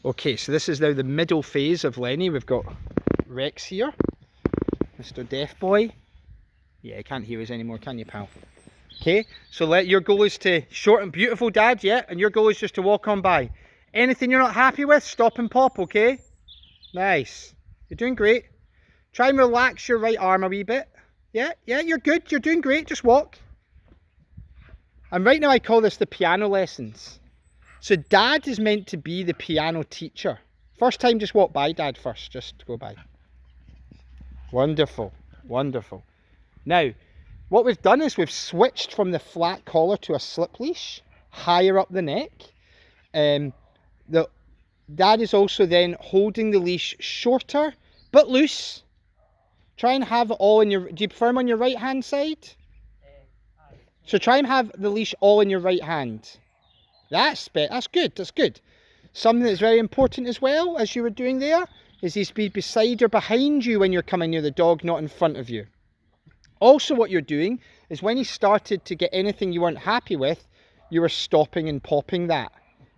Okay, so this is now the middle phase of Lenny. We've got Rex here, Mr. Deaf Boy. Yeah, you can't hear us anymore, can you, pal? Okay, so your goal is to short and beautiful, Dad, yeah? And your goal is just to walk on by. Anything you're not happy with, stop and pop, okay? Nice. You're doing great. Try and relax your right arm a wee bit. Yeah, you're good. You're doing great. Just walk. And right now I call this the piano lessons. So Dad is meant to be the piano teacher. First time, just walk by Dad first. Just go by. Wonderful. Wonderful. Now, what we've done is we've switched from the flat collar to a slip leash, higher up the neck. Dad is also then holding the leash shorter, but loose. Try and have it all in your... Do you prefer them on your right hand side? So try and have the leash all in your right hand. That's good, that's good. Something that's very important as well, as you were doing there, is he's be beside or behind you when you're coming near the dog, not in front of you. Also what you're doing is when he started to get anything you weren't happy with, you were stopping and popping that.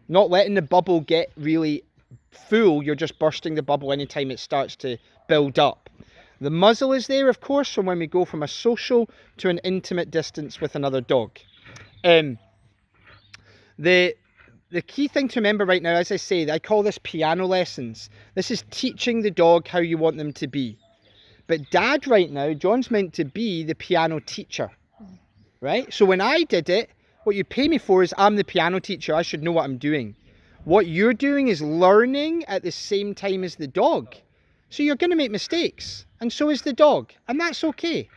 Not letting the bubble get really full, you're just bursting the bubble anytime it starts to build up. The muzzle is there, of course, from when we go from a social to an intimate distance with another dog. The key thing to remember right now, as I say, I call this piano lessons. This is teaching the dog how you want them to be. But Dad right now, John's meant to be the piano teacher, right? So when I did it, what you pay me for is I'm the piano teacher. I should know what I'm doing. What you're doing is learning at the same time as the dog. So you're going to make mistakes, and so is the dog, and that's okay.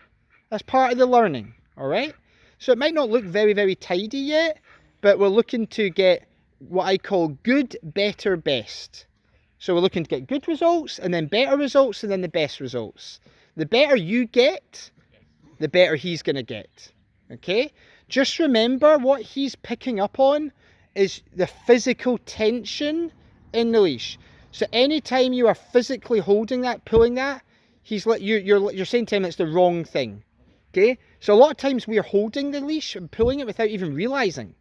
That's part of the learning, all right? So it might not look very, very tidy yet, but we're looking to get what I call good, better, best. So we're looking to get good results, and then better results, and then the best results. The better you get, the better he's going to get, okay? Just remember what he's picking up on is the physical tension in the leash. So anytime you are physically holding that, pulling that, you're saying to him it's the wrong thing. Okay? So a lot of times we are holding the leash and pulling it without even realizing.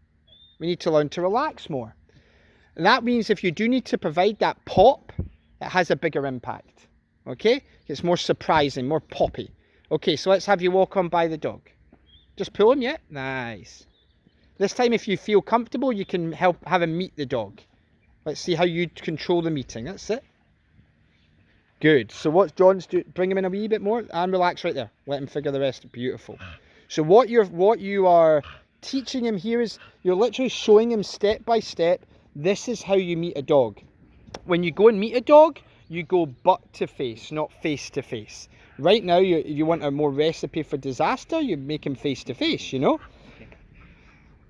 We need to learn to relax more. And that means if you do need to provide that pop, it has a bigger impact. Okay? It's more surprising, more poppy. Okay, so let's have you walk on by the dog. Just pull him, yeah? Nice. This time if you feel comfortable, you can have him meet the dog. Let's see how you control the meeting. That's it. Good. So what's John's do? Bring him in a wee bit more and relax right there. Let him figure the rest. Beautiful. So what you are teaching him here is you're literally showing him step by step. This is how you meet a dog. When you go and meet a dog, you go butt to face, not face to face. Right now, you want a more recipe for disaster. You make him face to face. You know.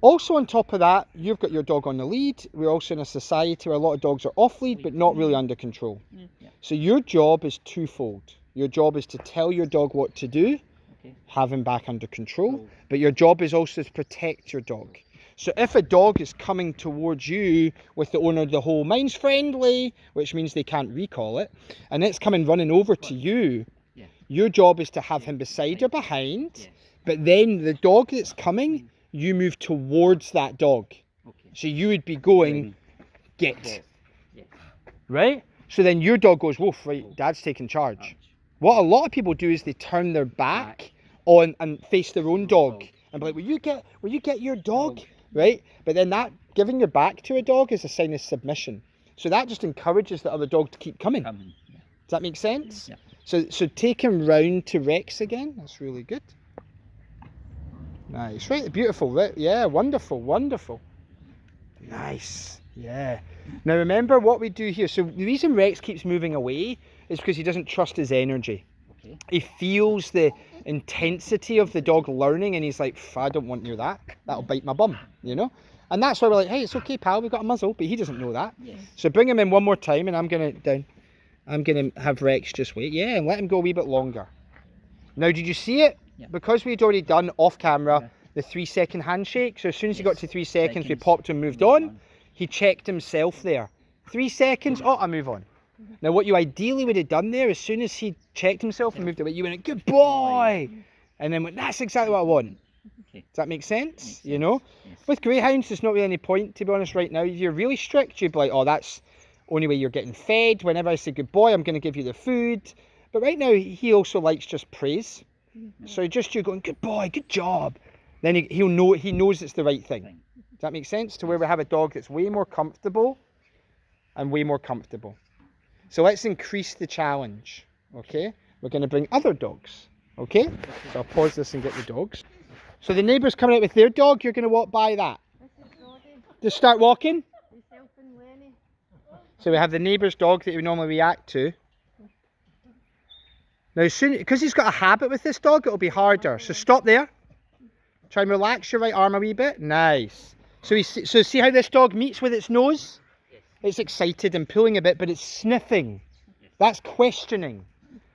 Also on top of that, you've got your dog on the lead. We're also in a society where a lot of dogs are off lead, but not really under control. So your job is twofold. Your job is to tell your dog what to do, have him back under control, but your job is also to protect your dog. So if a dog is coming towards you with the owner of the whole, mine's friendly, which means they can't recall it, and it's coming running over to you, your job is to have him beside or behind, but then the dog that's coming, you move towards that dog. So you would be going, get. Right? So then your dog goes, woof, right, Dad's taking charge. What a lot of people do is they turn their back on and face their own dog. And be like, will you get your dog? Right? But then that, giving your back to a dog is a sign of submission. So that just encourages the other dog to keep coming. Does that make sense? So take him round to Rex again. That's really good. Nice, right, beautiful, right? Yeah, wonderful, wonderful. Nice, yeah. Now remember what we do here. So the reason Rex keeps moving away is because he doesn't trust his energy. He feels the intensity of the dog learning and he's like, I don't want near that. That'll bite my bum, you know? And that's why we're like, hey, it's okay, pal, we've got a muzzle, but he doesn't know that. So bring him in one more time and I'm gonna have Rex just wait. Yeah, and let him go a wee bit longer. Now, did you see it? Because we'd already done off camera the 3-second handshake, so as soon as he got to 3 seconds, we popped and moved on. He checked himself there. 3 seconds, I move on. Now what you ideally would have done there, as soon as he checked himself and moved away, you went, good boy! And then went, that's exactly what I want. Does that make sense? You know? With greyhounds, there's not really any point, to be honest, right now. If you're really strict, you'd be like, oh, that's only way you're getting fed. Whenever I say good boy, I'm going to give you the food. But right now, he also likes just praise. So just you going, good boy, good job. Then he knows it's the right thing. Does that make sense? To where we have a dog that's way more comfortable and way more comfortable. So let's increase the challenge, okay? We're going to bring other dogs, okay? So I'll pause this and get the dogs. So the neighbour's coming out with their dog, you're going to walk by that. Just start walking. Lenny. So we have the neighbour's dog that we normally react to. Now soon, because he's got a habit with this dog, it'll be harder. So stop there. Try and relax your right arm a wee bit. Nice. So see how this dog meets with its nose? It's excited and pulling a bit, but it's sniffing. That's questioning.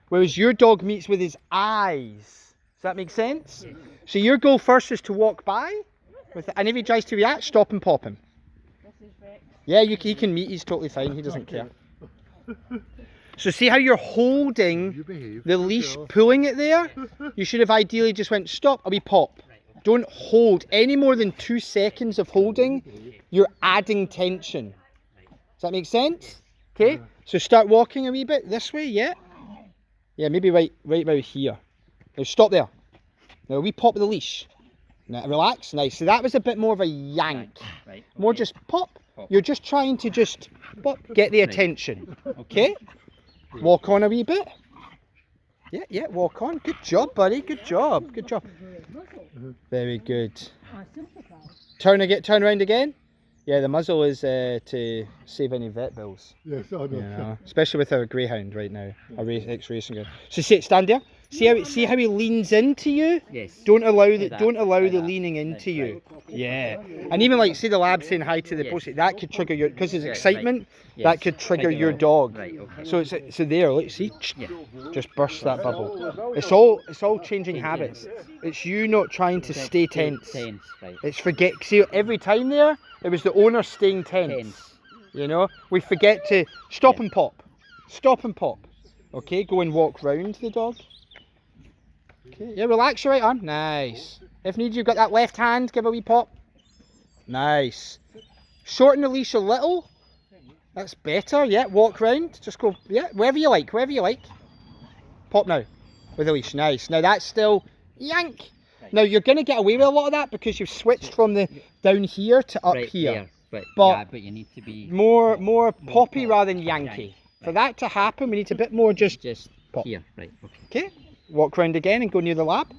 Whereas your dog meets with his eyes. Does that make sense? So your goal first is to walk by, and if he tries to react, stop and pop him. Yeah, he can meet, he's totally fine, he doesn't care. So see how you're holding the leash, pulling it there? You should have ideally just went, stop, a wee pop. Don't hold any more than 2 seconds of holding. You're adding tension. Does that make sense? Okay, so start walking a wee bit this way, yeah? Yeah, maybe right about here. Now stop there. Now we pop the leash. Now relax, nice. So that was a bit more of a yank. More just pop. You're just trying to just pop, get the attention. Okay? Walk on a wee bit. Yeah, walk on. Good job, buddy. Good job. Good job. Very good. Turn around again. Yeah, the muzzle is to save any vet bills. Yes, I know. Yeah, especially with our greyhound right now, our ex-racing guy. So stand there. See how he leans into you. Yes. Don't allow the leaning into you. Yeah. And even like say the lab saying hi to the post, that could trigger your, because it's excitement. That could trigger your dog. Right. Okay. So there, look, see, just burst that bubble. It's all changing habits. It's you not trying to stay tense. Right. It's see every time there, it was the owner staying tense. You know, we forget to stop and pop. Stop and pop. Okay, go and walk round the dog. Okay, yeah, relax your right arm. Nice. If needed, you've got that left hand, give a wee pop. Nice. Shorten the leash a little. That's better, yeah, walk round. Just go, yeah, wherever you like. Pop now, with the leash, nice. Now that's still yank. Now you're going to get away with a lot of that because you've switched from the down here to up here. But you need to be more poppy rather than Yankee. For that to happen, we need a bit more just pop. Here, right, okay. Walk round again and go near the lab.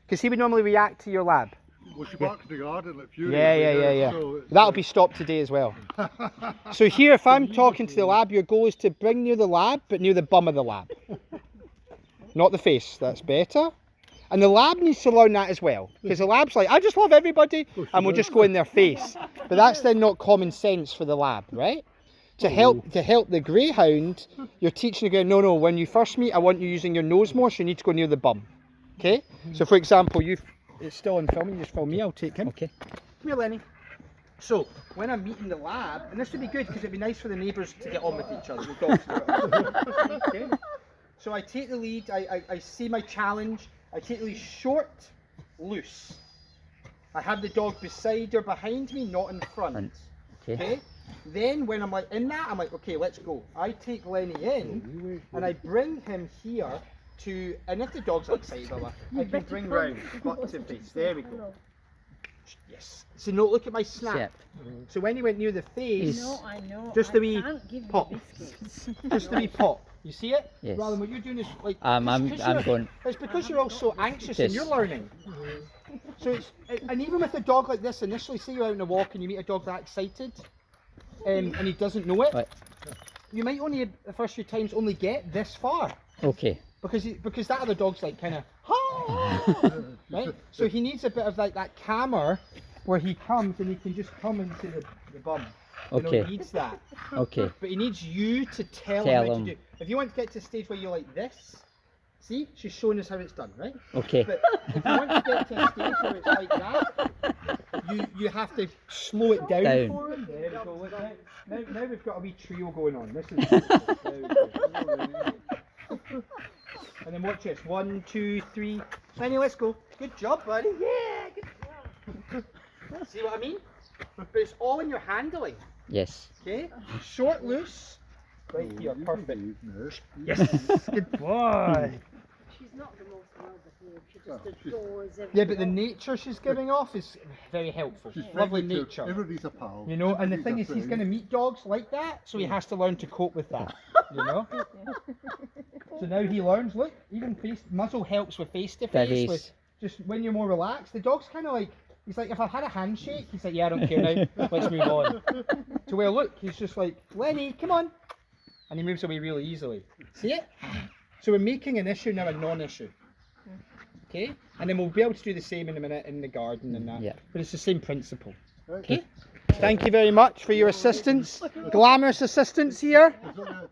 Because he would normally react to your lab. Well, she barks in the garden like furious. Yeah. So that'll be stopped today as well. So here, if I'm talking to the lab, your goal is to bring near the lab, but near the bum of the lab. Not the face, that's better. And the lab needs to learn that as well. Because the lab's like, I just love everybody, and we'll just go in their face. But that's then not common sense for the lab, right? To help the greyhound, you're teaching the greyhound, no, when you first meet, I want you using your nose more, so you need to go near the bum. Okay? So for example, it's still on film, you just film me, I'll take him. Okay. Come here, Lenny. So, when I'm meeting the lab, and this would be good because it'd be nice for the neighbours to get on with each other, the dogs do it. Okay? So I take the lead, I see my challenge, I take the lead short, loose. I have the dog beside or behind me, not in front. Okay? Then when I'm like in that, I'm like, okay, let's go. I take Lenny in and I bring him here to, and if the dog's excited about that, I can bring round, butt to face. There we go. Yes. So no, look at my snap. So when he went near the face, I know. just a wee pop. Biscuits. Just a wee pop. You see it? Yes. Rather than what you're doing is like. I'm going. It's because you're also anxious and Yes. you're learning. So it's, and even with a dog like this, initially, say you're out on a walk and you meet a dog that excited, and he doesn't know it, Right. you might only the first few times only get this far. Okay. Because that other dog's like kind of, right? So he needs a bit of like that calmer where he comes and he can just come into the bum. Okay. He needs that. Okay. But he needs you to tell him how to do. If you want to get to a stage where you're like this, see, she's showing us how it's done, right? Okay. But if you want to get to a stage where it's like that, you have to slow it down. For him. There we go. Look, now we've got a wee trio going on. This is. There we go. And then watch this. 1, 2, 3. Lenny, let's go. Good job, buddy. Yeah, good job. See what I mean? But it's all in your handling. Yes. Okay, short loose. Right here, perfect. No. Yes, good boy. She's not the most well behaved. She Well, just she's- adores everyone. Yeah, but the nature she's giving off is very helpful. She's Lovely friendly to nature. everybody's a pal. You know, and the Everybody's thing a is, he's friend. going to meet dogs like that, so he has to learn to cope with that. You know. So now he learns. Look, even face muzzle helps with face to That face. is. With just when you're more relaxed, the dog's kind of like. He's like, if I've had a handshake, he's like, yeah, I don't care now. Let's move on. To where look, he's just like, Lenny, come on, and he moves away really easily. See it? So we're making an issue now a non-issue. Okay, and then we'll be able to do the same in a minute in the garden and that. Yeah. But it's the same principle. Right. Okay. Thank you very much for your assistance. Glamorous assistance here. Is that a-